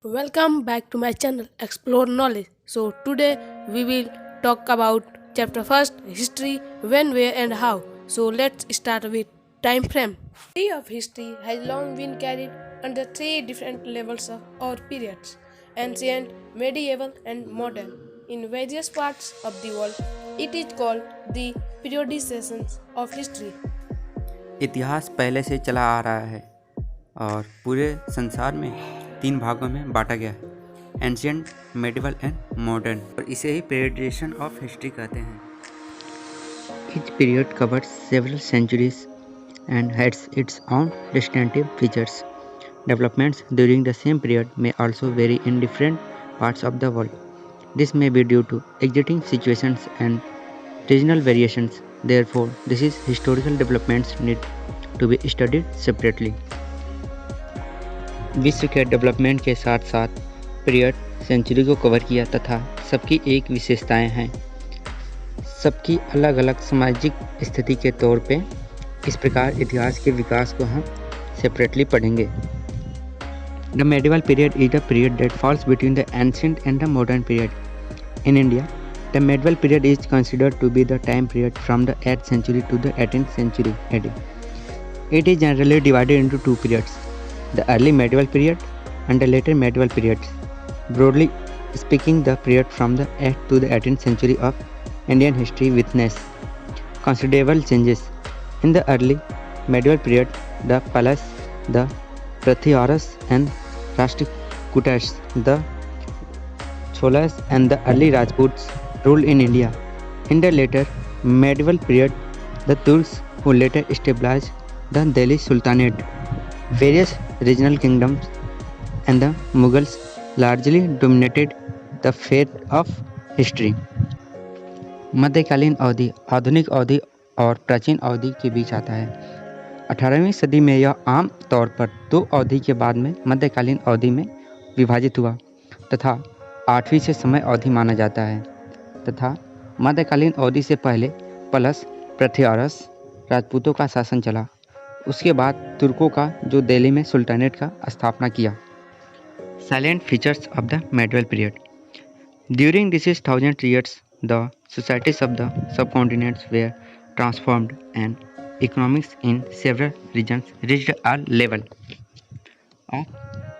Welcome back to my channel Explore Knowledge. So today we will talk about chapter first history when where and how. So let's start with time frame. The study of history has long been carried under three different levels or periods: ancient, medieval and modern. In various parts of the world it is called the periodizations of history. इतिहास पहले से चला आ रहा है और पूरे संसार में तीन भागों में बांटा गया है, एंशियंट, मेडिवल एंड मॉडर्न, और इसे ही पीरियडाइजेशन ऑफ हिस्ट्री कहते हैं। Each period covers several centuries and has its own distinctive features. Developments during the same period may also vary in different parts of the world. This may be due to existing situations and regional variations. Therefore, these historical developments need to be studied separately. विश्व के development के साथ साथ period century को cover किया तथा सबकी एक विशेषताएं हैं। सबकी अलग अलग सामाजिक स्थिति के तौर पे इस प्रकार इतिहास के विकास को हम सेपरेटली पढ़ेंगे। The medieval period is the period that false between the ancient and the modern period. In India, the medieval period is considered to be the time period from the 8th century to the 18th century AD. It is generally divided into two periods, the early medieval period and the later medieval periods. Broadly speaking, the period from the 8th to the 18th century of Indian history witnessed considerable changes. In the early medieval period, the Palas, the Pratyaras and Rashtrakutas, the Cholas and the early Rajputs ruled in India. In the later medieval period, the Turks who later established the Delhi Sultanate, various regional kingdoms and the Mughals largely dominated the fate of history. मध्यकालीन अवधि आधुनिक अवधि और प्राचीन अवधि के बीच आता है। 18वीं सदी में यह आम तौर पर दो अवधि के बाद में मध्यकालीन अवधि में विभाजित हुआ तथा 8वीं से समय अवधि माना जाता है तथा मध्यकालीन अवधि से पहले पलस पृथ्वीराज राजपूतों का शासन चला। उसके बाद तुर्कों का जो दिल्ली में सुल्तानेट का स्थापना किया। Salient features of the medieval period. During this 1000 years, the societies of the subcontinents were transformed and economics in several regions reached a level of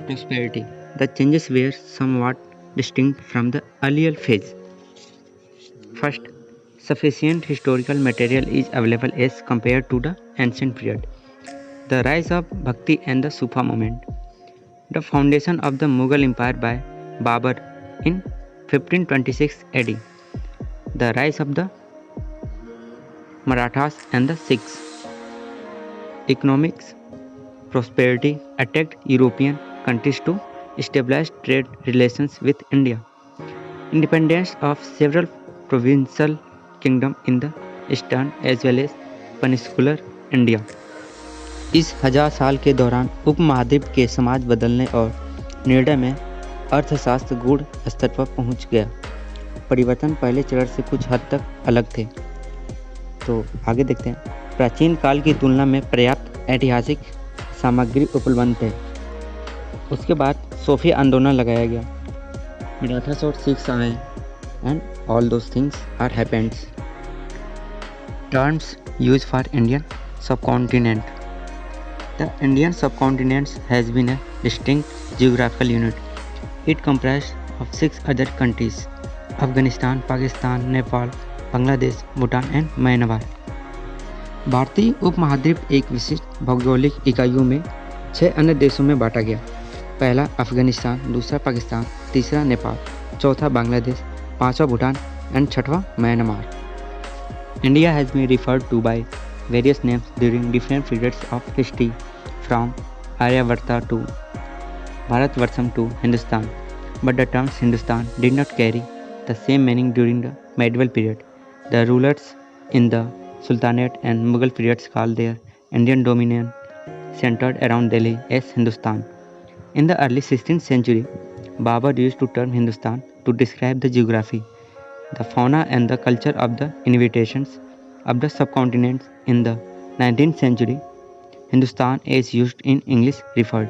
prosperity. The changes were somewhat distinct from the earlier phase. First, sufficient historical material is available as compared to the ancient period. The rise of Bhakti and the Sufa movement. The foundation of the Mughal Empire by Babur in 1526 AD. The rise of the Marathas and the Sikhs. Economics prosperity attracted European countries to establish trade relations with India. Independence of several provincial kingdoms in the eastern as well as peninsular India. इस 1000 साल के दौरान उपमहाद्वीप के समाज बदलने और निर्णय में अर्थशास्त्र गूढ़ स्तर पर पहुंच गया। परिवर्तन पहले चरण से कुछ हद तक अलग थे। तो आगे देखते हैं। प्राचीन काल की तुलना में पर्याप्त ऐतिहासिक सामग्री उपलब्ध है। उसके बाद सोफी आंदोलन लगाया गया। मराठास और सिख्स आए and all those things are happened. Terms use for Indian subcontinent. The Indian subcontinent has been a distinct geographical unit. It comprised of 6 other countries: Afghanistan, Pakistan, Nepal, Bangladesh, Bhutan and Myanmar. भारतीय उपमहाद्वीप एक विशिष्ट भौगोलिक इकाइयों में 6 अन्य देशों में बांटा गया। पहला अफगानिस्तान, दूसरा पाकिस्तान, तीसरा नेपाल, चौथा बांग्लादेश, पांचवा भूटान एंड छठवां Myanmar. India has been referred to by various names during different periods of history, from Aryavarta to Bharatvarsham to Hindustan, but the terms Hindustan did not carry the same meaning during the medieval period. The rulers in the Sultanate and Mughal periods called their Indian dominion centered around Delhi as Hindustan. In the early 16th century, Babur used the term Hindustan to describe the geography, the fauna and the culture of the inhabitants of the subcontinents. In the 19th century, Hindustan as used in English referred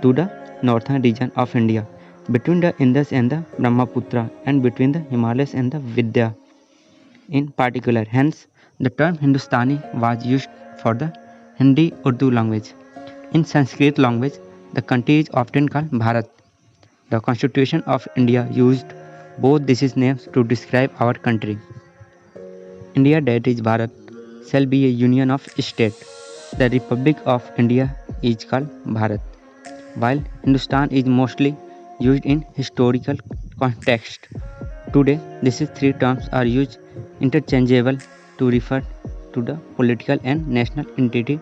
to the northern region of India between the Indus and the Brahmaputra, and between the Himalayas and the Vidya in particular. Hence, the term Hindustani was used for the Hindi-Urdu language. In Sanskrit language, the country is often called Bharat. The Constitution of India used both these names to describe our country. India, that is Bharat, shall be a union of states. The Republic of India is called Bharat, while Hindustan is mostly used in historical context. Today, these three terms are used interchangeable to refer to the political and national entity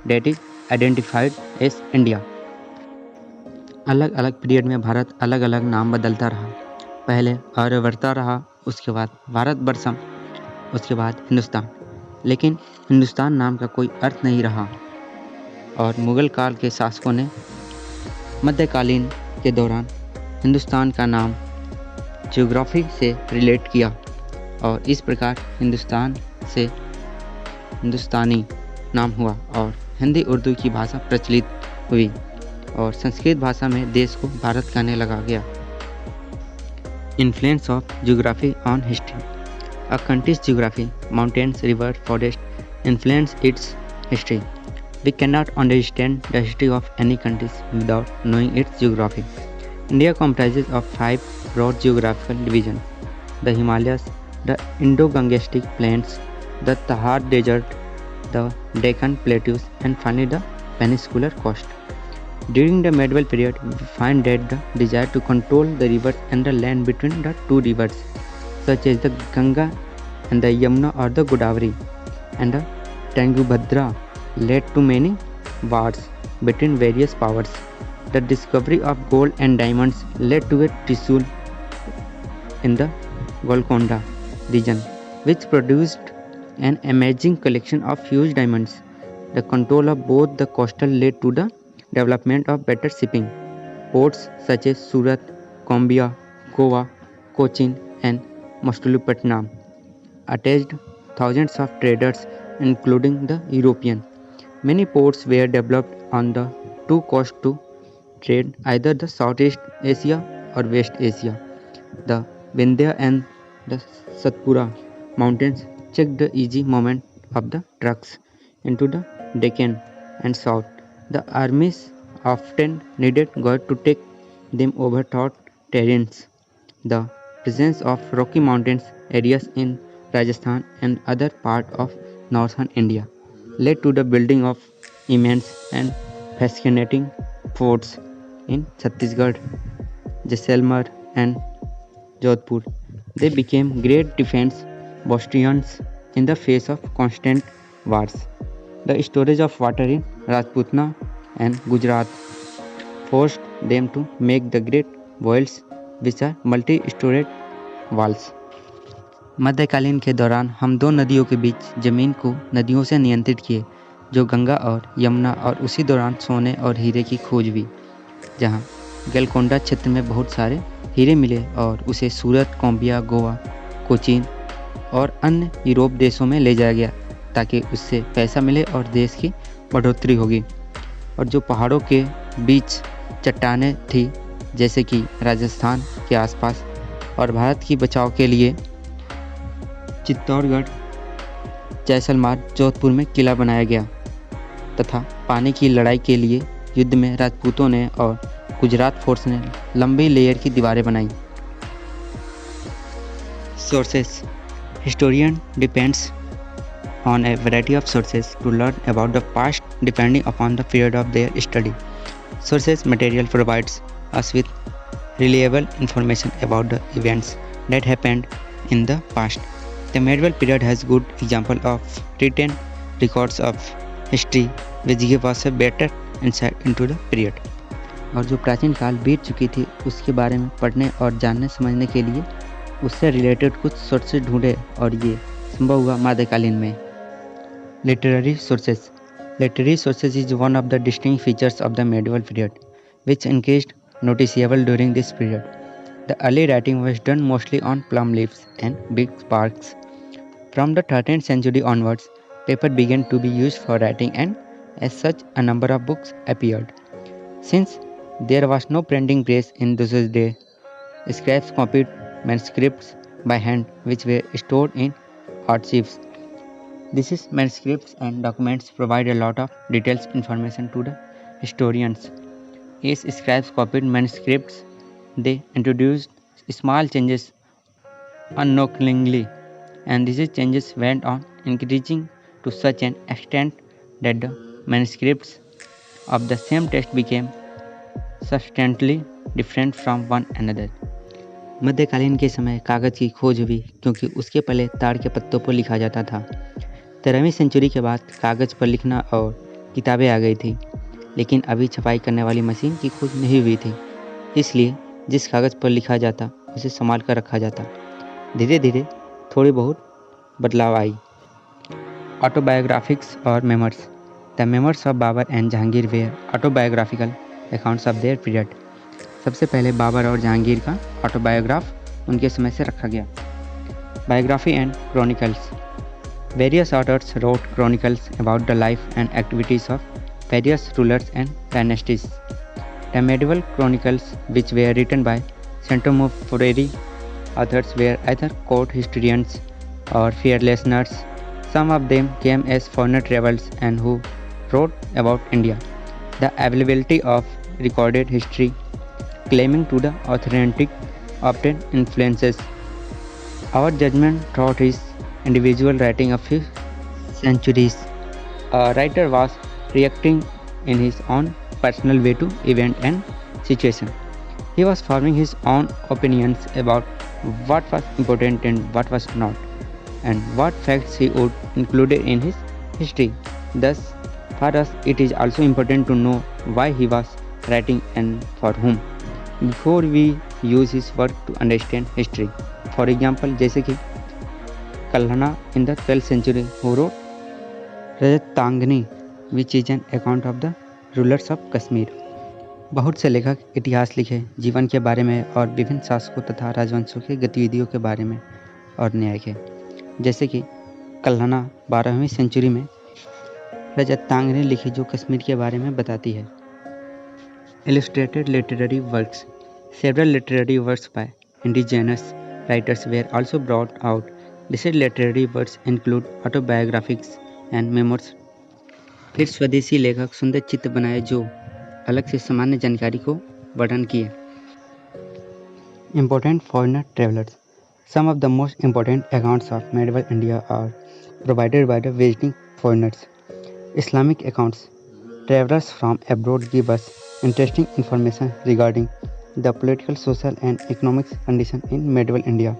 that is identified as India. अलग अलग period में भारत अलग अलग नाम बदलता रहा। पहले आर्यवर्ता रहा, उसके बाद भारतवर्षम, उसके बाद हिंदुस्तान। लेकिन हिंदुस्तान नाम का कोई अर्थ नहीं रहा और मुग़ल काल के शासकों ने मध्यकालीन के दौरान हिंदुस्तान का नाम ज्योग्राफी से रिलेट किया और इस प्रकार हिंदुस्तान से हिंदुस्तानी नाम हुआ और हिंदी उर्दू की भाषा प्रचलित हुई और संस्कृत भाषा में देश को भारत कहने लगा गया। Influence of geography on history. A country's geography, mountains, rivers, forests, influence its history. We cannot understand the history of any country without knowing its geography. India comprises of 5 broad geographical divisions: the Himalayas, the Indo-Gangetic Plains, the Thar Desert, the Deccan Plateaus, and finally the Peninsular Coast. During the medieval period, we find that the desire to control the rivers and the land between the two rivers, such as the Ganga and the Yamuna or the Godavari and the Tungabhadra, led to many wars between various powers. The discovery of gold and diamonds led to a Trishul in the Golconda region, which produced an amazing collection of huge diamonds. The control of both the coastal led to the development of better shipping. Ports such as Surat, Kombia, Goa, Cochin and Masulipatinam attached thousands of traders including the European. Many ports were developed on the two coasts to trade either the Southeast Asia or West Asia. The Vindhya and the Satpura mountains checked the easy movement of the trucks into the Deccan and South. The armies often needed God to take them over tough terrains. The presence of rocky mountains areas in Rajasthan and other parts of northern India led to the building of immense and fascinating forts in Chhattisgarh, Jaisalmer and Jodhpur. They became great defense bastions in the face of constant wars. The storage of water in Rajputana and Gujarat forced them to make the great wells, which are multi-storied walls. मध्यकालीन के दौरान हम दो नदियों के बीच जमीन को नदियों से नियंत्रित किए, जो गंगा और यमुना, और उसी दौरान सोने और हीरे की खोज हुई, जहां गलकोंडा क्षेत्र में बहुत सारे हीरे मिले और उसे सूरत, कोम्बिया, गोवा, कोचीन और अन्य यूरोप देशों में ले जाया गया ताकि उससे पैसा मिले और देश की बढ़ोतरी होगी। और जो पहाड़ों के बीच चट्टानें थी, जैसे कि राजस्थान के आसपास, और भारत की बचाव के लिए चित्तौड़गढ़, जैसलमेर, जोधपुर में किला बनाया गया तथा पानी की लड़ाई के लिए युद्ध में राजपूतों ने और गुजरात फोर्स ने लंबी लेयर की दीवारें बनाई। Sources. Historian depends on a variety of sources to learn about the past depending upon the period of their study. Sources material provides us with reliable information about the events that happened in the past. The medieval period has good example of written records of history which give us a better insight into the period. और जो प्राचीन काल बीत चुकी थी उसके बारे में पढ़ने और जानने समझने के लिए उससे रिलेटेड कुछ सोर्सेज ढूंढे और ये संभव हुआ मध्यकालीन में। Literary sources. Literary sources is one of the distinct features of the medieval period, which increased noticeable during this period. The early writing was done mostly on plum leaves and big sparks. From the 13th century onwards, paper began to be used for writing, and as such, a number of books appeared. Since There was no printing press in those days. Scraps copied manuscripts by hand, which were stored in archives. These manuscripts and documents provide a lot of detailed information to the historians. As scribes copied manuscripts, they introduced small changes unknowingly, and these changes went on increasing to such an extent that the manuscripts of the same text became substantially different from one another. मध्यकालीन के समय कागज़ की खोज हुई क्योंकि उसके पहले ताड़ के पत्तों पर लिखा जाता था। 13वीं सेंचुरी के बाद कागज़ पर लिखना और किताबें आ गई थी, लेकिन अभी छपाई करने वाली मशीन की खोज नहीं हुई थी, इसलिए जिस कागज़ पर लिखा जाता उसे संभाल कर रखा जाता। धीरे धीरे थोड़ी बहुत बदलाव आई। ऑटोबायोग्राफिक्स और memoirs. The memoirs of Babar and Jahangir where autobiographical accounts of their period. सबसे पहले बाबर और जहांगीर का ऑटोबायोग्राफ उनके समय से रखा गया। Biography and chronicles. Various authors wrote chronicles about the life and activities of various rulers and dynasties. The medieval chronicles, which were written by contemporary authors, were either court historians or fear listeners. Some of them came as foreign travelers and who wrote about India. The availability of recorded history claiming to the authentic often influences our judgment throughout his individual writing a few centuries. A writer was reacting in his own personal way to event and situation. He was forming his own opinions about what was important and what was not, and what facts he would include in his history. Thus, for us, it is also important to know why he was writing and for whom, before we use his work to understand history. For example, जैसे कि Kalhana in the 12th century who wrote Rajatangani, which is an account of the rulers of Kashmir. बहुत से लेखक इतिहास लिखे जीवन के बारे में और विभिन्न शासकों तथा राजवंशों की गतिविधियों के बारे में और न्याय के, जैसे कि कल्हना 12वीं सेंचुरी में रजतांगनी लिखी जो कश्मीर के बारे में बताती है। Illustrated literary works. Several literary works by indigenous writers were also brought out. These literary works include autobiographies and memoirs. फिर स्वदेशी लेखक सुंदर चित्र बनाए जो अलग से सामान्य जानकारी को वर्णन किए। Important foreigner travelers. Some of the most important accounts of medieval India are provided by the visiting foreigners. Islamic accounts. Travelers from abroad give us interesting information regarding the political, social, and economic condition in medieval India.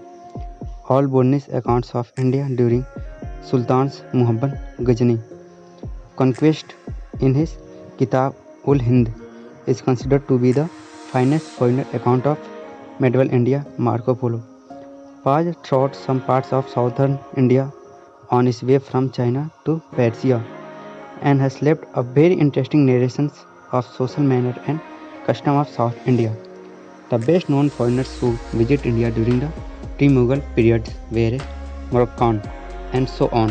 All Bornese accounts of India during Sultan's Muhammad Ghazni conquest in his Kitab ul Hind is considered to be the finest foreigner account of medieval India. Marco Polo passed through some parts of southern India on his way from China to Persia and has left a very interesting narrations of social manner and custom of South India. The best known foreigners who visit India during the pre-Mughal periods were Moroccan and so on.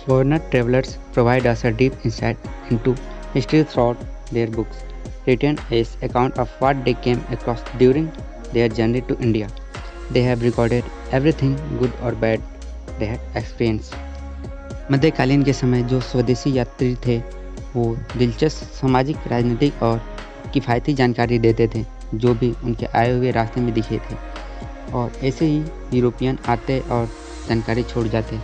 Foreigner travelers provide us a deep insight into history throughout their books, written as account of what they came across during their journey to India. They have recorded everything good or bad they had experienced. मध्यकालीन के समय जो स्वदेशी यात्री थे वो दिलचस्प सामाजिक, राजनीतिक और किफ़ायती जानकारी देते थे जो भी उनके आए हुए रास्ते में दिखे थे, और ऐसे ही यूरोपियन आते और जानकारी छोड़ जाते,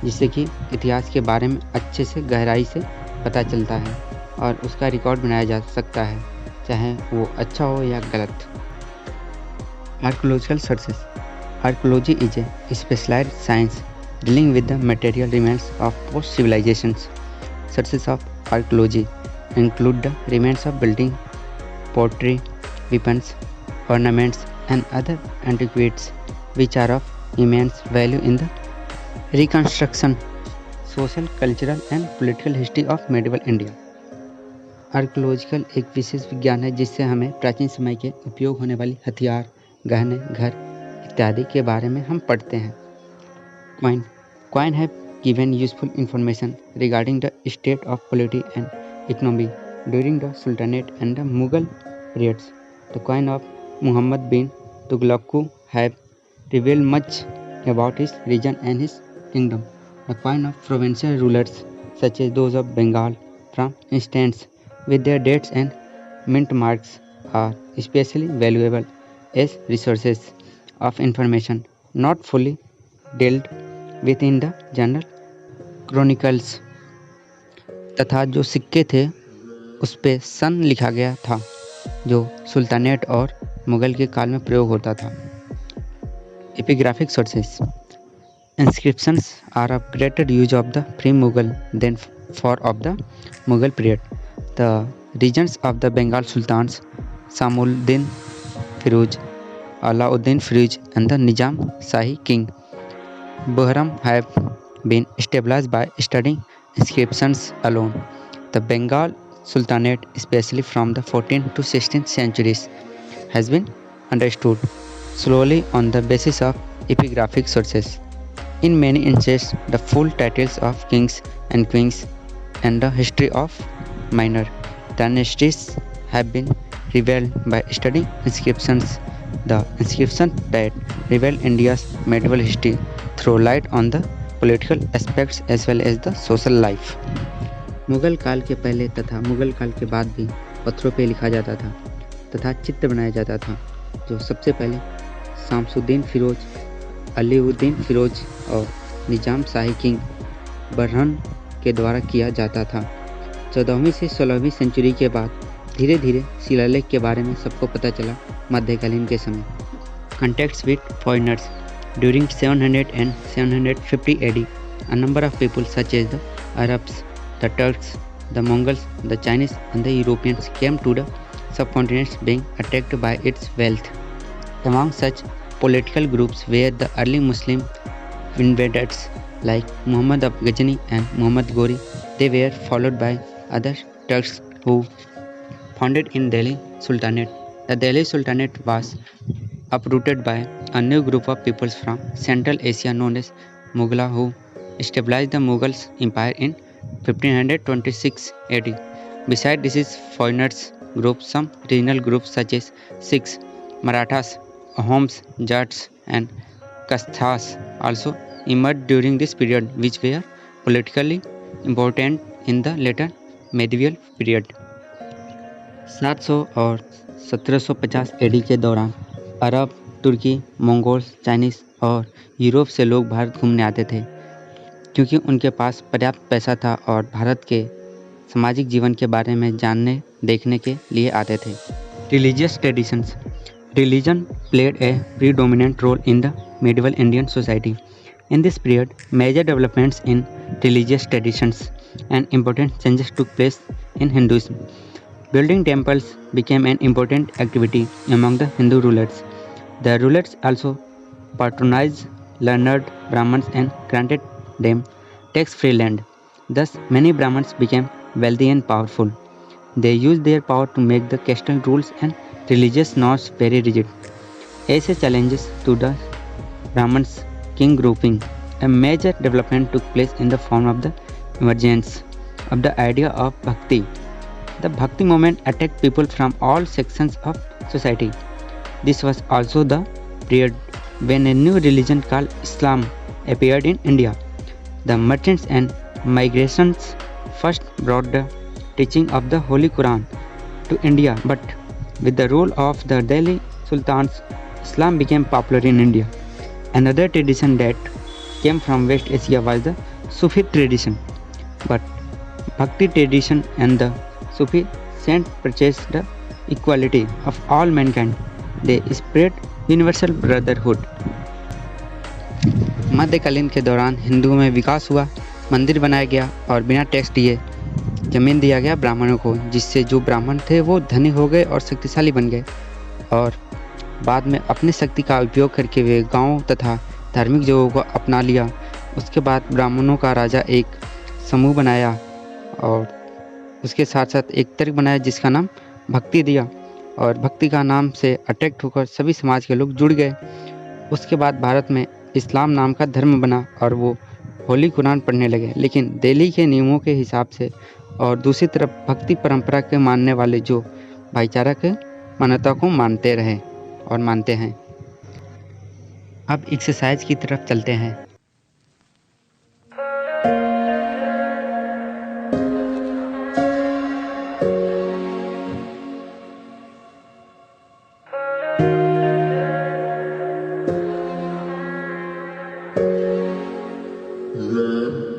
जिससे कि इतिहास के बारे में अच्छे से गहराई से पता चलता है और उसका रिकॉर्ड बनाया जा सकता है, चाहे वो अच्छा हो या गलत। Archaeological searches. Archaeology is a specialized science dealing with the material remains of post civilizations. Sources of archaeology include the remains of building, pottery, weapons, ornaments, and other antiquities which are of immense value in the reconstruction, social, cultural, and political history of medieval India. Archaeological एक विशेष विज्ञान है जिससे हमें प्राचीन समय के उपयोग होने वाली हथियार, गहने, घर इत्यादि के बारे में हम पढ़ते हैं। Coin have given useful information regarding the state of polity and economy during the Sultanate and the Mughal periods. The coin of Muhammad bin Tughlaq have revealed much about his region and his kingdom. The coin of provincial rulers such as those of Bengal, for instance, with their dates and mint marks, are especially valuable as resources of information not fully dealt with in the general chronicles. तथा जो सिक्के थे उस पे सन लिखा गया था जो सुल्तानेट और मुगल के काल में प्रयोग होता था. Epigraphic sources. Inscriptions are of greater use of the pre-Mughal than for of the Mughal period. The regions of the Bengal Sultans Samuddin Firuz, Alauddin Firuz and the Nizam Shahi king Bahram have been established by studying inscriptions alone. The Bengal Sultanate, especially from the 14th to 16th centuries, has been understood slowly on the basis of epigraphic sources. In many instances, the full titles of kings and queens and the history of minor dynasties have been revealed by studying inscriptions. The inscriptions that reveal India's medieval history throw light on the political aspects as well as the social life. Mughal काल के पहले तथा मुगल काल के बाद भी पत्थरों पर लिखा जाता था तथा चित्र बनाया जाता था, जो सबसे पहले शामसुद्दीन फिरोज, अलीउद्दीन फिरोज और निजाम शाही किंग बरहन के द्वारा किया जाता था. 14वीं से 16वीं सेंचुरी के बाद धीरे धीरे शिलालेख के बारे में सबको पता चला. मध्यकालीन के समय contacts with foreigners. During 700 and 750 AD, a number of people such as the Arabs, the Turks, the Mongols, the Chinese and the Europeans came to the subcontinent being attracted by its wealth. Among such political groups were the early Muslim invaders like Muhammad of Ghazni and Muhammad Ghori. They were followed by other Turks who founded in Delhi Sultanate. The Delhi Sultanate was uprooted by a new group of peoples from Central Asia known as Mughal who established the Mughal Empire in 1526 AD. Besides these foreigners groups, some regional groups such as Sikhs, Marathas, Ahoms, Jats and Kasthas also emerged during this period, which were politically important in the later medieval period. 700 और 1750 AD के दौरान अरब, तुर्की, Mongols, Chinese और Europe से लोग भारत घूमने आते थे क्योंकि उनके पास पर्याप्त पैसा था और भारत के सामाजिक जीवन के बारे में जानने देखने के लिए आते थे. Religious traditions. Religion played a predominant role in the medieval Indian society. In this period, major developments in religious traditions and important changes took place in Hinduism. Building temples became an important activity among the Hindu rulers. The rulers also patronized learned Brahmins and granted them tax-free land. Thus, many Brahmins became wealthy and powerful. They used their power to make the caste rules and religious norms very rigid. As a challenge to the Brahmins' king grouping, a major development took place in the form of the emergence of the idea of bhakti. The bhakti movement attacked people from all sections of society. This was also the period when a new religion called Islam appeared in India. The merchants and migrations first brought the teaching of the Holy Quran to India, but with the rule of the Delhi Sultans, Islam became popular in India. Another tradition that came from West Asia was the Sufi tradition, but Bhakti tradition and the Sufi saint purchased the equality of all mankind. They spread universal brotherhood. मध्यकालीन के दौरान हिंदुओं में विकास हुआ, मंदिर बनाया गया और बिना टैक्स दिए जमीन दिया गया ब्राह्मणों को, जिससे जो ब्राह्मण थे वो धनी हो गए और शक्तिशाली बन गए और बाद में अपनी शक्ति का उपयोग करके वे गांवों तथा धार्मिक जगहों को अपना लिया. उसके बाद ब्राह्मणों का राजा एक समूह बनाया और उसके साथ साथ एक तर्क बनाया जिसका नाम भक्ति दिया और भक्ति का नाम से अट्रैक्ट होकर सभी समाज के लोग जुड़ गए. उसके बाद भारत में इस्लाम नाम का धर्म बना और वो होली कुरान पढ़ने लगे, लेकिन दिल्ली के नियमों के हिसाब से. और दूसरी तरफ भक्ति परंपरा के मानने वाले जो भाईचारा के मान्यता को मानते रहे और मानते हैं। अब एक्सरसाइज की तरफ चलते हैं। Learn